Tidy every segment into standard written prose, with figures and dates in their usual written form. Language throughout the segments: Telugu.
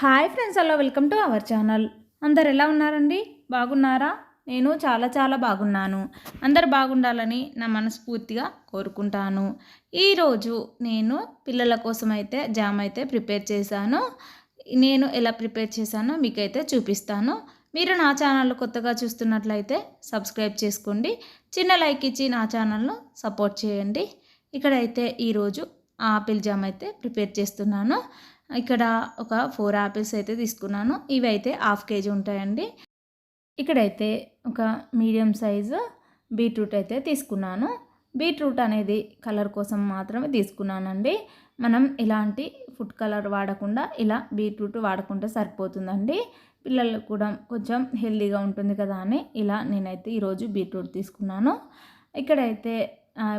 Hi friends, hello, welcome to our channel. అందరు ఎలా ఉన్నారండి? బాగున్నారా? నేను చాలా చాలా బాగున్నాను. అందరు బాగుండాలని నా మనస్ఫూర్తిగా కోరుకుంటాను. ఈరోజు నేను పిల్లల కోసం అయితే జామ్ అయితే ప్రిపేర్ చేశాను. నేను ఎలా ప్రిపేర్ చేశానో మీకైతే చూపిస్తాను. మీరు నా ఛానల్ కొత్తగా చూస్తున్నట్లయితే సబ్స్క్రైబ్ చేసుకోండి. చిన్న లైక్ ఇచ్చి నా ఛానల్ను సపోర్ట్ చేయండి. ఇక్కడైతే ఈరోజు ఆపిల్ జామ్ అయితే ప్రిపేర్ చేస్తున్నాను. ఇక్కడ ఒక 4 యాపిల్స్ అయితే తీసుకున్నాను. ఇవి అయితే హాఫ్ కేజీ ఉంటాయండి. ఇక్కడైతే ఒక మీడియం సైజు బీట్రూట్ అయితే తీసుకున్నాను. బీట్రూట్ అనేది కలర్ కోసం మాత్రమే తీసుకున్నానండి. మనం ఎలాంటి ఫుడ్ కలర్ వాడకుండా ఇలా బీట్రూట్ వాడుకుంటే సరిపోతుందండి. పిల్లలకు కూడా కొంచెం హెల్తీగా ఉంటుంది కదా అని ఇలా నేనైతే ఈరోజు బీట్రూట్ తీసుకున్నాను. ఇక్కడైతే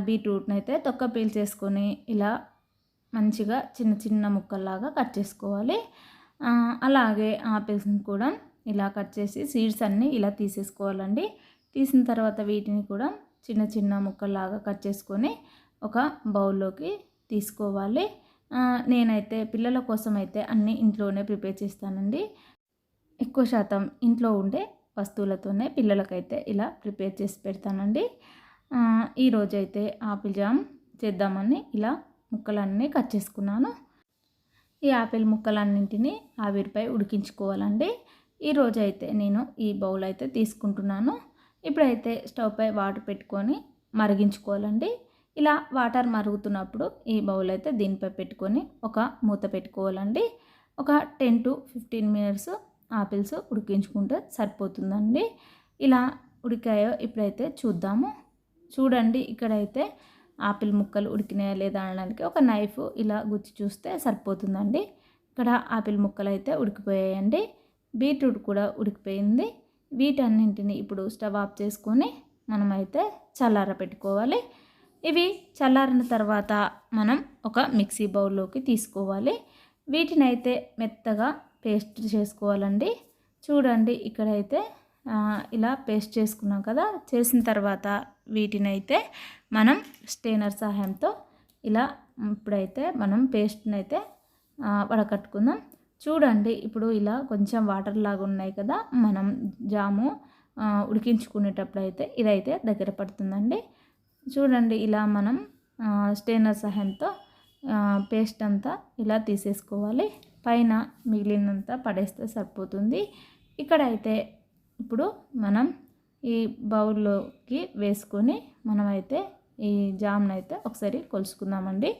బీట్రూట్ని అయితే తొక్క పీల్చేసుకొని ఇలా మంచిగా చిన్న చిన్న ముక్కల్లాగా కట్ చేసుకోవాలి. అలాగే ఆపిల్స్ని కూడా ఇలా కట్ చేసి సీడ్స్ అన్నీ ఇలా తీసేసుకోవాలండి. తీసిన తర్వాత వీటిని కూడా చిన్న చిన్న ముక్కల్లాగా కట్ చేసుకొని ఒక బౌల్లోకి తీసుకోవాలి. నేనైతే పిల్లల కోసం అయితే అన్నీ ఇంట్లోనే ప్రిపేర్ చేస్తానండి. ఎక్కువ శాతం ఇంట్లో ఉండే వస్తువులతోనే పిల్లలకైతే ఇలా ప్రిపేర్ చేసి పెడతానండి. ఈరోజైతే ఆపిల్ జామ్ చేద్దామని ఇలా ముక్కలన్నీ కట్ చేసుకున్నాను. ఈ ఆపిల్ ముక్కలన్నింటినీ ఆవిరిపై ఉడికించుకోవాలండి. ఈరోజు అయితే నేను ఈ బౌల్ అయితే తీసుకుంటున్నాను. ఇప్పుడైతే స్టవ్ పై వాటర్ పెట్టుకొని మరిగించుకోవాలండి. ఇలా వాటర్ మరుగుతున్నప్పుడు ఈ బౌల్ అయితే దీనిపై పెట్టుకొని ఒక మూత పెట్టుకోవాలండి. ఒక 10 to 15 మినిట్స్ ఆపిల్స్ ఉడికించుకుంటే సరిపోతుందండి. ఇలా ఉడికాయో ఇప్పుడైతే చూద్దాము. చూడండి, ఇక్కడైతే ఆపిల్ ముక్కలు ఉడికినాయా లేదా అనడానికి ఒక నైఫ్ ఇలా గుచ్చి చూస్తే సరిపోతుందండి. ఇక్కడ ఆపిల్ ముక్కలు అయితే ఉడికిపోయాయండి. బీట్రూట్ కూడా ఉడికిపోయింది. వీటన్నింటిని ఇప్పుడు స్టవ్ ఆఫ్ చేసుకొని మనమైతే చల్లార పెట్టుకోవాలి. ఇవి చల్లారిన తర్వాత మనం ఒక మిక్సీ బౌల్లోకి తీసుకోవాలి. వీటిని అయితే మెత్తగా పేస్ట్ చేసుకోవాలండి. చూడండి, ఇక్కడైతే ఇలా పేస్ట్ చేసుకున్నాం కదా. చేసిన తర్వాత వీటిని అయితే మనం స్టెయినర్ సహాయంతో ఇలా ఇప్పుడైతే మనం పేస్ట్ని అయితే వడకట్టుకుందాం. చూడండి, ఇప్పుడు ఇలా కొంచెం వాటర్ లాగా ఉన్నాయి కదా. మనం జాము ఉడికించుకునేటప్పుడు అయితే ఇదైతే దగ్గర పడుతుందండి. చూడండి, ఇలా మనం స్టెయినర్ సహాయంతో పేస్ట్ అంతా ఇలా తీసేసుకోవాలి. పైన మిగిలినంత పడేస్తే సరిపోతుంది. ఇక్కడైతే ఇప్పుడు మనం ఈ బౌల్లోకి వేసుకొని మనమైతే ఈ జామ్ని అయితే ఒకసారి కొలుసుకుందామండి.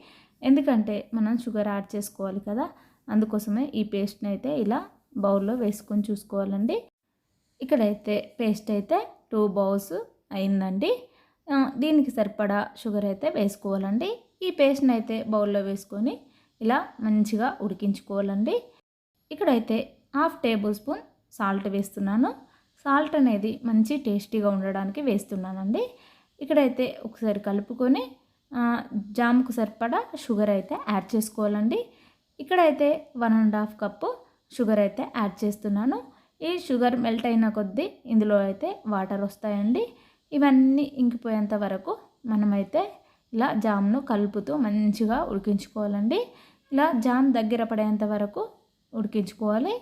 ఎందుకంటే మనం షుగర్ యాడ్ చేసుకోవాలి కదా, అందుకోసమే ఈ పేస్ట్ని అయితే ఇలా బౌల్లో వేసుకొని చూసుకోవాలండి. ఇక్కడైతే పేస్ట్ అయితే 2 బౌల్స్ అయిందండి. దీనికి సరిపడా షుగర్ అయితే వేసుకోవాలండి. ఈ పేస్ట్ని అయితే బౌల్లో వేసుకొని ఇలా మంచిగా ఉడికించుకోవాలండి. ఇక్కడైతే 1/2 టేబుల్ స్పూన్ సాల్ట్ వేస్తున్నాను. సాల్ట్ అనేది మంచి టేస్టీగా ఉండడానికి వేస్తున్నానండి. ఇక్కడైతే ఒకసారి కలుపుకొని జామ్కు సరిపడా షుగర్ అయితే యాడ్ చేసుకోవాలండి. ఇక్కడైతే 1.5 కప్పు షుగర్ అయితే యాడ్ చేస్తున్నాను. ఈ షుగర్ మెల్ట్ అయిన కొద్దీ ఇందులో అయితే వాటర్ వస్తాయండి. ఇవన్నీ ఇంకిపోయేంత వరకు మనమైతే ఇలా జామ్ను కలుపుతూ మంచిగా ఉడికించుకోవాలండి. ఇలా జామ్ దగ్గర పడేంత వరకు ఉడికించుకోవాలి.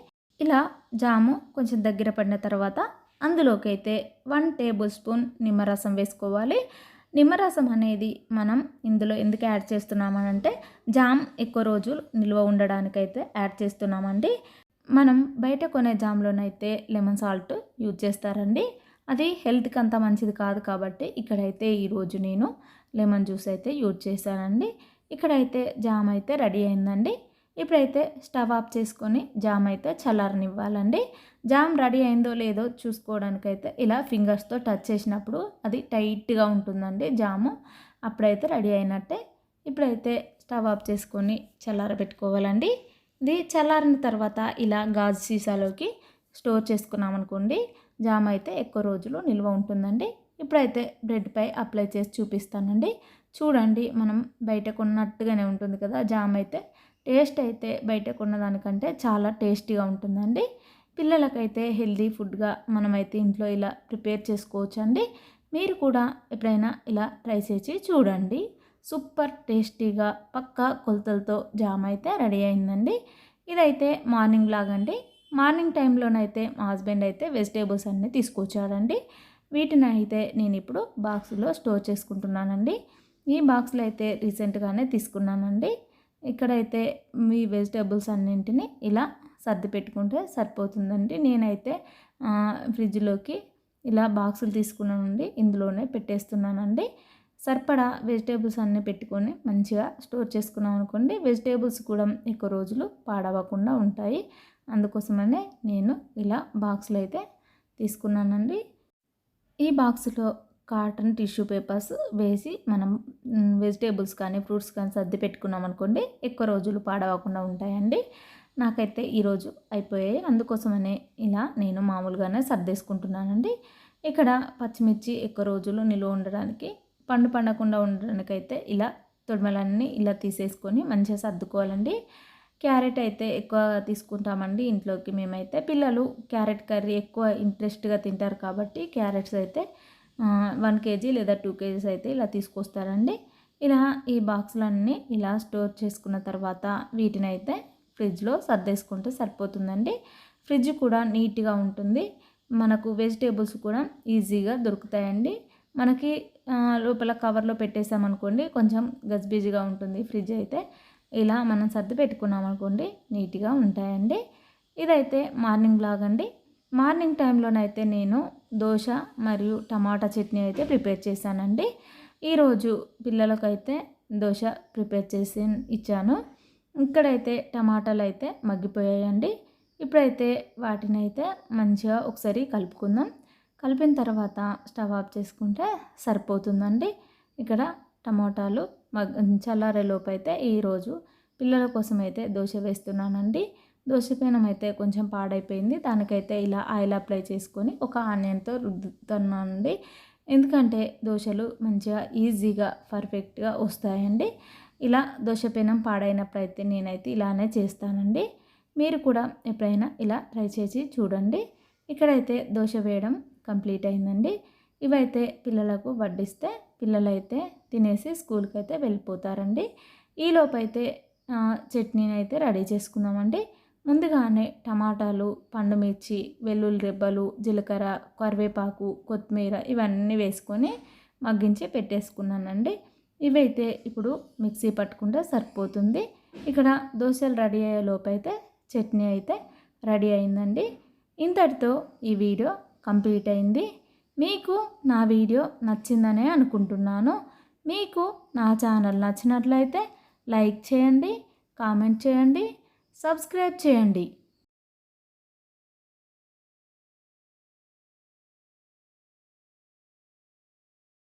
ఇలా జాము కొంచెం దగ్గర పడిన తర్వాత అందులోకి అయితే 1 టేబుల్ స్పూన్ నిమ్మరసం వేసుకోవాలి. నిమ్మరసం అనేది మనం ఇందులో ఎందుకు యాడ్ చేస్తున్నామనంటే జామ్ ఎక్కువ రోజులు నిల్వ ఉండడానికైతే యాడ్ చేస్తున్నామండి. మనం బయట కొనే జామ్లోనైతే లెమన్ సాల్ట్ యూజ్ చేస్తారండి. అది హెల్త్కి అంత మంచిది కాదు కాబట్టి ఇక్కడైతే ఈరోజు నేను లెమన్ జ్యూస్ అయితే యూజ్ చేశానండి. ఇక్కడైతే జామ్ అయితే రెడీ అయిందండి. ఇప్పుడైతే స్టవ్ ఆఫ్ చేసుకొని జామ్ అయితే చల్లారనివ్వాలండి. జామ్ రెడీ అయిందో లేదో చూసుకోవడానికైతే ఇలా ఫింగర్స్తో టచ్ చేసినప్పుడు అది టైట్గా ఉంటుందండి జాము. అప్పుడైతే రెడీ అయినట్టే. ఇప్పుడైతే స్టవ్ ఆఫ్ చేసుకొని చల్లారబెట్టుకోవాలండి. ఇది చల్లారిన తర్వాత ఇలా గాజు సీసాలోకి స్టోర్ చేసుకున్నామనుకోండి, జామ్ అయితే ఎక్కువ రోజులు నిల్వ ఉంటుందండి. ఇప్పుడైతే బ్రెడ్పై అప్లై చేసి చూపిస్తానండి. చూడండి, మనం బయట కొన్నట్టుగానే ఉంటుంది కదా జామ్ అయితే. టేస్ట్ అయితే బయట కొన్నదానికంటే చాలా టేస్టీగా ఉంటుందండి. పిల్లలకైతే హెల్తీ ఫుడ్గా మనమైతే ఇంట్లో ఇలా ప్రిపేర్ చేసుకోవచ్చండి. మీరు కూడా ఎప్పుడైనా ఇలా ట్రై చేసి చూడండి. సూపర్ టేస్టీగా పక్కా కొలతలతో జామ్ అయితే రెడీ అయిందండి. ఇదైతే మార్నింగ్ లాగండి. మార్నింగ్ టైంలోనైతే మా హస్బెండ్ అయితే వెజిటేబుల్స్ అన్నీ తీసుకొచ్చాడండి. వీటిని అయితే నేను ఇప్పుడు బాక్స్లో స్టోర్ చేసుకుంటున్నానండి. ఈ బాక్స్లో అయితే రీసెంట్గానే తీసుకున్నానండి. ఇక్కడైతే మీ వెజిటేబుల్స్ అన్నింటినీ ఇలా సర్ది పెట్టుకుంటే సరిపోతుందండి. నేనైతే ఫ్రిడ్జ్లోకి ఇలా బాక్సులు తీసుకున్నానండి, ఇందులోనే పెట్టేస్తున్నానండి. సరిపడా వెజిటేబుల్స్ అన్నీ పెట్టుకొని మంచిగా స్టోర్ చేసుకున్నాం అనుకోండి, వెజిటేబుల్స్ కూడా ఎక్కువ రోజులు పాడవకుండా ఉంటాయి. అందుకోసమనే నేను ఇలా బాక్సులు అయితే తీసుకున్నానండి. ఈ బాక్స్లో కాటన్ టిష్యూ పేపర్స్ వేసి మనం వెజిటేబుల్స్ కానీ ఫ్రూట్స్ కానీ సర్ది పెట్టుకున్నాం అనుకోండి, ఎక్కువ రోజులు పాడవకుండా ఉంటాయండి. నాకైతే ఈరోజు అయిపోయాయి, అందుకోసమనే ఇలా నేను మామూలుగానే సర్దేసుకుంటున్నానండి. ఇక్కడ పచ్చిమిర్చి ఎక్కువ రోజులు నిల్వ ఉండడానికి, పండకుండా ఉండడానికైతే ఇలా తొడిమలన్నీ ఇలా తీసేసుకొని మంచిగా సర్దుకోవాలండి. క్యారెట్ అయితే ఎక్కువ తీసుకుంటామండి ఇంట్లోకి మేమైతే. పిల్లలు క్యారెట్ కర్రీ ఎక్కువ ఇంట్రెస్ట్గా తింటారు కాబట్టి క్యారెట్స్ అయితే 1 కేజీ లేదా 2 కేజీస్ అయితే ఇలా తీసుకొస్తారండి. ఇలా ఈ బాక్సులన్నీ ఇలా స్టోర్ చేసుకున్న తర్వాత వీటిని అయితే ఫ్రిడ్జ్లో సర్దేసుకుంటే సరిపోతుందండి. ఫ్రిడ్జ్ కూడా నీట్గా ఉంటుంది, మనకు వెజిటేబుల్స్ కూడా ఈజీగా దొరుకుతాయండి. మనకి లోపల కవర్లో పెట్టేసామనుకోండి కొంచెం గజిబిజిగా ఉంటుంది ఫ్రిడ్జ్ అయితే. ఇలా మనం సర్ది పెట్టుకున్నాం అనుకోండి నీట్గా ఉంటాయండి. ఇదైతే మార్నింగ్ లాగండి. మార్నింగ్ టైంలోనైతే నేను దోశ మరియు టమాటా చట్నీ అయితే ప్రిపేర్ చేశానండి. ఈరోజు పిల్లలకైతే దోశ ప్రిపేర్ చేసి ఇచ్చాను. ఇక్కడైతే టమాటాలు అయితే మగ్గిపోయాయండి. ఇప్పుడైతే వాటిని అయితే మంచిగా ఒకసారి కలుపుకుందాం. కలిపిన తర్వాత స్టవ్ ఆఫ్ చేసుకుంటే సరిపోతుందండి. ఇక్కడ టమాటాలు చల్లారేలోపు అయితే ఈరోజు పిల్లల కోసం అయితే దోశ వేస్తున్నానండి. దోశ పెనం అయితే కొంచెం పాడైపోయింది, దానికైతే ఇలా ఆయిల్ అప్లై చేసుకొని ఒక ఆనియన్తో రుద్దుతున్నానండి. ఎందుకంటే దోశలు మంచిగా ఈజీగా పర్ఫెక్ట్గా వస్తాయండి. ఇలా దోశ పెనం పాడైనప్పుడైతే నేనైతే ఇలానే చేస్తానండి. మీరు కూడా ఎప్పుడైనా ఇలా ట్రై చేసి చూడండి. ఇక్కడైతే దోశ వేయడం కంప్లీట్ అయిందండి. ఇవైతే పిల్లలకు వడ్డిస్తే పిల్లలైతే తినేసి స్కూల్కి అయితే వెళ్ళిపోతారండి. ఈలోపైతే చట్నీని అయితే రెడీ చేసుకుందామండి. ముందుగానే టమాటాలు, పండుమిర్చి, వెల్లుల్లి రెబ్బలు, జీలకర్ర, కరివేపాకు, కొత్తిమీర ఇవన్నీ వేసుకొని మగ్గించి పెట్టేసుకున్నానండి. ఇవైతే ఇప్పుడు మిక్సీ పట్టుకుంటే సరిపోతుంది. ఇక్కడ దోశలు రెడీ అయ్యే లోపైతే చట్నీ అయితే రెడీ అయిందండి. ఇంతటితో ఈ వీడియో కంప్లీట్ అయింది. మీకు నా వీడియో నచ్చిందనే అనుకుంటున్నాను. మీకు నా ఛానల్ నచ్చినట్లయితే లైక్ చేయండి, కామెంట్ చేయండి, సబ్స్క్రైబ్ చేయండి.